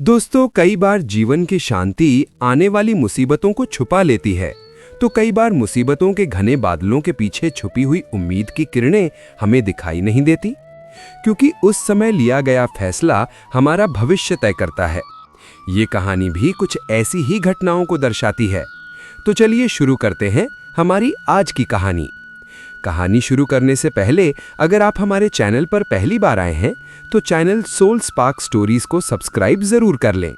दोस्तों, कई बार जीवन की शांति आने वाली मुसीबतों को छुपा लेती है, तो कई बार मुसीबतों के घने बादलों के पीछे छुपी हुई उम्मीद की किरणें हमें दिखाई नहीं देती, क्योंकि उस समय लिया गया फैसला हमारा भविष्य तय करता है। ये कहानी भी कुछ ऐसी ही घटनाओं को दर्शाती है। तो चलिए शुरू करते हैं हमारी आज की कहानी। कहानी शुरू करने से पहले अगर आप हमारे चैनल पर पहली बार आए हैं तो चैनल सोल स्पार्क स्टोरीज को सब्सक्राइब जरूर कर लें।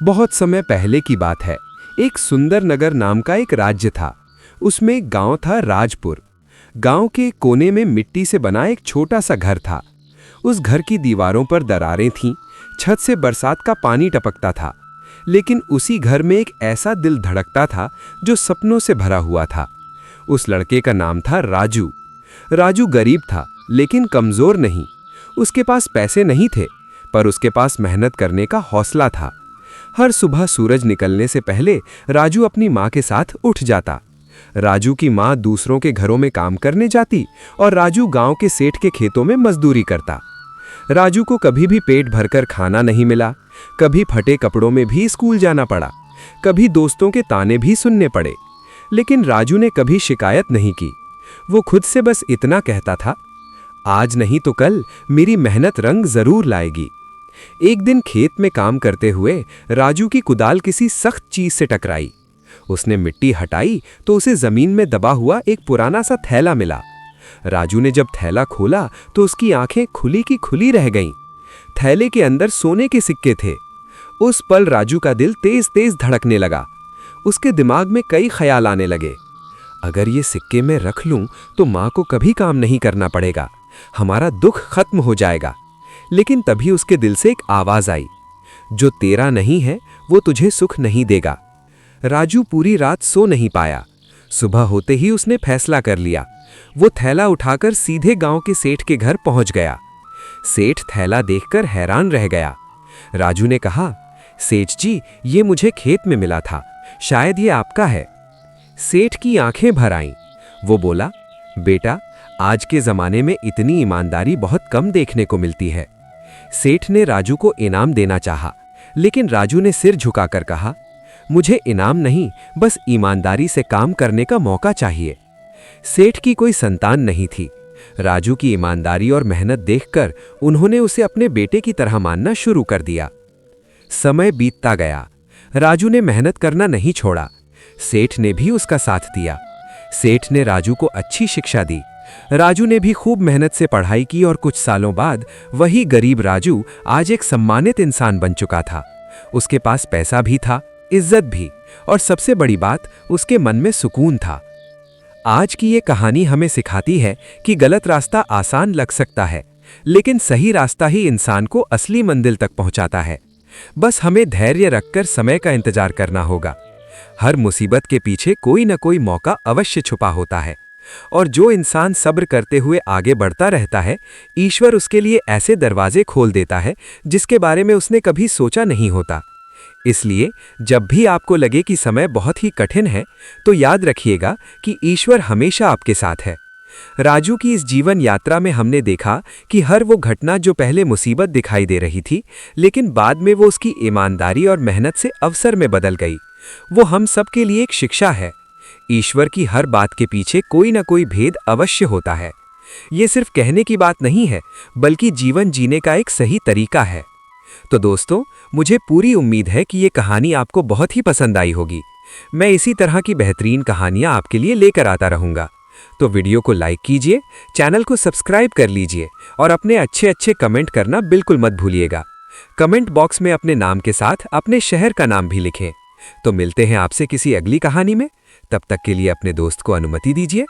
बहुत समय पहले की बात है। एक सुंदर नगर नाम का एक राज्य था। उसमें एक गांव था, राजपुर। गांव के कोने में मिट्टी से बना एक छोटा सा घर था। उस घर की दीवारों पर दरारें थीं, छत से बरसात का पानी टपकता था। लेकिन उसी घर में एक ऐसा दिल धड़कता था जो सपनों से भरा हुआ था। उस लड़के का नाम था राजू। राजू गरीब था, लेकिन कमजोर नहीं। उसके पास पैसे नहीं थे, पर उसके पास मेहनत करने का हौसला था। हर सुबह सूरज निकलने से पहले राजू अपनी माँ के साथ उठ जाता। राजू की माँ दूसरों के घरों में काम करने जाती और राजू गांव के सेठ के खेतों में मजदूरी करता। राजू को कभी भी पेट भरकर खाना नहीं मिला, कभी फटे कपड़ों में भी स्कूल जाना पड़ा, कभी दोस्तों के ताने भी सुनने पड़े। लेकिन राजू ने कभी शिकायत नहीं की। वो खुद से बस इतना कहता था, आज नहीं तो कल मेरी मेहनत रंग जरूर लाएगी। एक दिन खेत में काम करते हुए राजू की कुदाल किसी सख्त चीज से टकराई। उसने मिट्टी हटाई तो उसे जमीन में दबा हुआ एक पुराना सा थैला मिला। राजू ने जब थैला खोला तो उसकी आंखें खुली की खुली रह गईं। थैले के अंदर सोने के सिक्के थे। उस पल राजू का दिल तेज तेज धड़कने लगा। उसके दिमाग में कई ख्याल आने लगे। अगर ये सिक्के मैं रख लूं तो माँ को कभी काम नहीं करना पड़ेगा, हमारा दुख खत्म हो जाएगा। लेकिन तभी उसके दिल से एक आवाज आई, जो तेरा नहीं है वो तुझे सुख नहीं देगा। राजू पूरी रात सो नहीं पाया। सुबह होते ही उसने फैसला कर लिया। वो थैला उठाकर सीधे गांव के सेठ के घर पहुंच गया। सेठ थैला देखकर हैरान रह गया। राजू ने कहा, सेठ जी, ये मुझे खेत में मिला था, शायद ये आपका है। सेठ की आंखें भर आईं। वो बोला, बेटा, आज के जमाने में इतनी ईमानदारी बहुत कम देखने को मिलती है। सेठ ने राजू को इनाम देना चाहा, लेकिन राजू ने सिर झुकाकर कहा, मुझे इनाम नहीं, बस ईमानदारी से काम करने का मौका चाहिए। सेठ की कोई संतान नहीं थी। राजू की ईमानदारी और मेहनत देखकर उन्होंने उसे अपने बेटे की तरह मानना शुरू कर दिया। समय बीतता गया। राजू ने मेहनत करना नहीं छोड़ा। सेठ ने भी उसका साथ दिया। सेठ ने राजू को अच्छी शिक्षा दी। राजू ने भी खूब मेहनत से पढ़ाई की और कुछ सालों बाद वही गरीब राजू आज एक सम्मानित इंसान बन चुका था। उसके पास पैसा भी था, इज्जत भी, और सबसे बड़ी बात, उसके मन में सुकून था। आज की ये कहानी हमें सिखाती है कि गलत रास्ता आसान लग सकता है, लेकिन सही रास्ता ही इंसान को असली मंजिल तक पहुंचाता है। बस हमें धैर्य रखकर समय का इंतजार करना होगा। हर मुसीबत के पीछे कोई न कोई मौका अवश्य छुपा होता है, और जो इंसान सब्र करते हुए आगे बढ़ता रहता है, ईश्वर उसके लिए ऐसे दरवाजे खोल देता है जिसके बारे में उसने कभी सोचा नहीं होता। इसलिए जब भी आपको लगे कि समय बहुत ही कठिन है, तो याद रखिएगा कि ईश्वर हमेशा आपके साथ है। राजू की इस जीवन यात्रा में हमने देखा कि हर वो घटना जो पहले मुसीबत दिखाई दे रही थी, लेकिन बाद में वो उसकी ईमानदारी और मेहनत से अवसर में बदल गई। वो हम सब के लिए एक शिक्षा है। ईश्वर की हर बात के पीछे कोई ना कोई भेद अवश्य होता है। ये सिर्फ कहने की बात नहीं है, बल्कि जीवन जीने का एक सही तरीका है। तो दोस्तों, मुझे पूरी उम्मीद है कि ये कहानी आपको बहुत ही पसंद आई होगी। मैं इसी तरह की बेहतरीन कहानियां आपके लिए लेकर आता रहूंगा। तो वीडियो को लाइक कीजिए, चैनल को सब्सक्राइब कर लीजिए और अपने अच्छे अच्छे कमेंट करना बिल्कुल मत भूलिएगा। कमेंट बॉक्स में अपने नाम के साथ अपने शहर का नाम भी लिखें। तो मिलते हैं आपसे किसी अगली कहानी में। तब तक के लिए अपने दोस्त को अनुमति दीजिए।